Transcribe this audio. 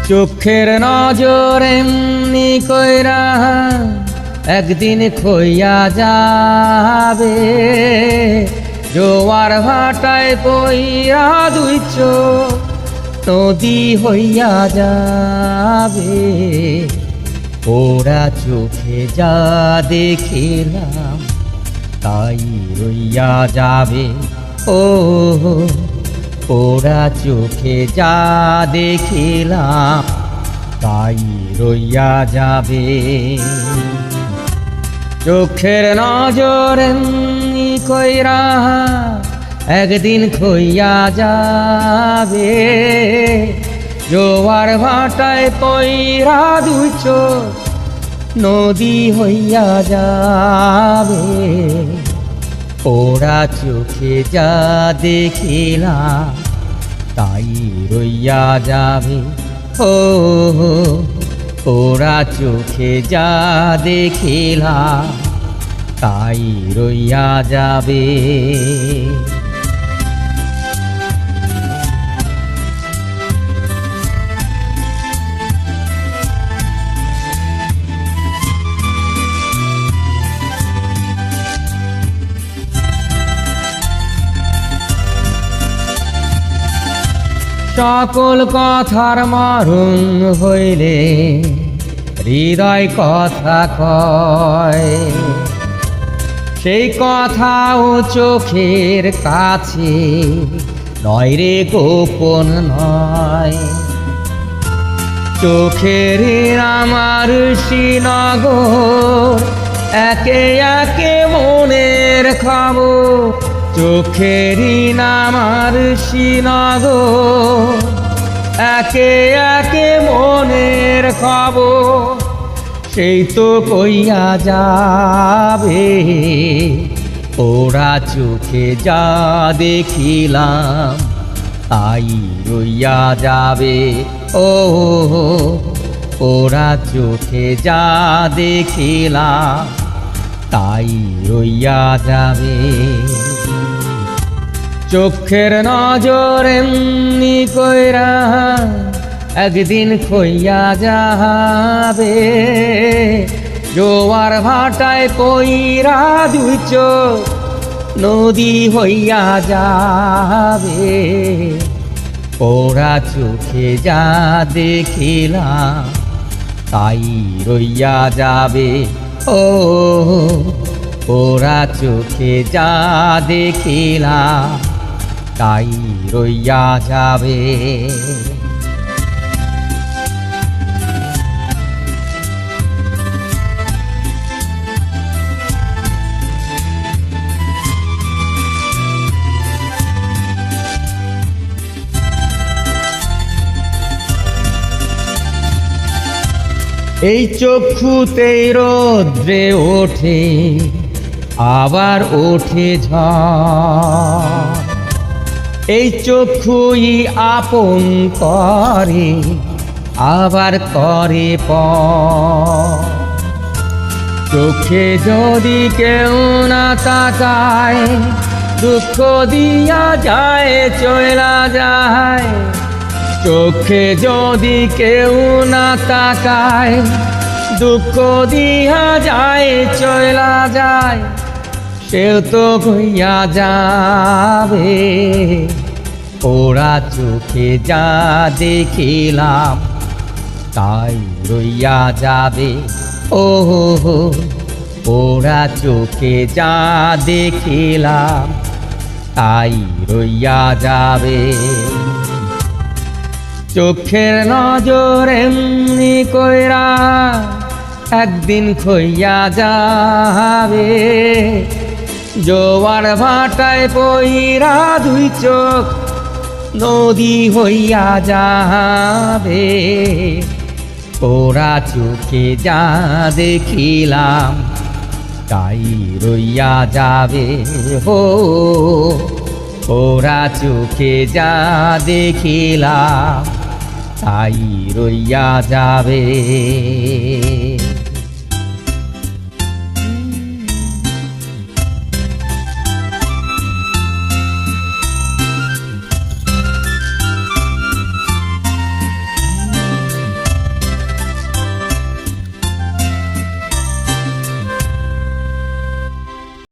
চোখের নজর এমনি কইরা একদিন খইয়া যাবে, জোয়ার ভাটায় পইরা দুই চোখ নদী হইয়া যাবে। ওরা চোখে যা দেখিলাম তাই রইয়া যাবে। ও ওরা চোখে যা দেখিলাম তাই রইয়া যাবে। চোখের নজর এমনি কইরা একদিন খইয়া যাবে, জোয়ার ভাটায় পইরা দুই চোখ নদী হইয়া যাবে। ওরা চোখে যা দেখিলাম তাই রইয়া যাবে। ও ওরা চোখে যা দেখিলাম তাই রইয়া যাবে। সকল কথার মারুন হইলে হৃদয় কথা কয়, সেই কথাও চোখের কাছে নয় রে, গোপন নয়। চোখের আমার শ্রীনগর একে একে মনের খবর, চোখেরই নামার শ্রীনগর একে একে মনের খবর, সেই তো কইয়া যাবে। ওরা চোখে যা দেখিলাম তাই রইয়া যাবে। ও ওরা চোখে যা দেখিলাম তাই রইয়া যাবে। চোখের নজর এমনি কইরা একদিন খইয়া যাবে, জোয়ার ভাটায় পইরা দুই চোখ নদী হইয়া যাবে। ওরা চোখে যা দেখিলাম তাই রইয়া যাবে। ও ওরা চোখে যা দেখিলাম তাই রইয়া যাবে। এই চক্ষুতেই রৌদ্রে ওঠে আবার ওঠে ঝড়, এই চক্ষুই আপন করে আবার করে পর। চোখে যদি কেউ না তাকায় দুঃখ দিয়া যায় চলা যায়, চোখে যদি কেউ না তাকায় দুঃখ দিয়া যায় চলা যায়, সেও তো হইয়া যাবে। ওরা চোখে যা দেখিলাম তাই রইয়া যাবে। ও ওরা চোখে যা দেখিলাম তাই রইয়া যাবে। চোখের নজর এমনি কইরা একদিন খইয়া যাবে, জোয়ার ভাটায় পইরা দুই চোখ নদী হইয়া যাবে। ওরা চোখে যা দেখিলাম তাই রইয়া যাবে। হো ওরা চোখে যা দেখিলাম তাই রইয়া যাবে।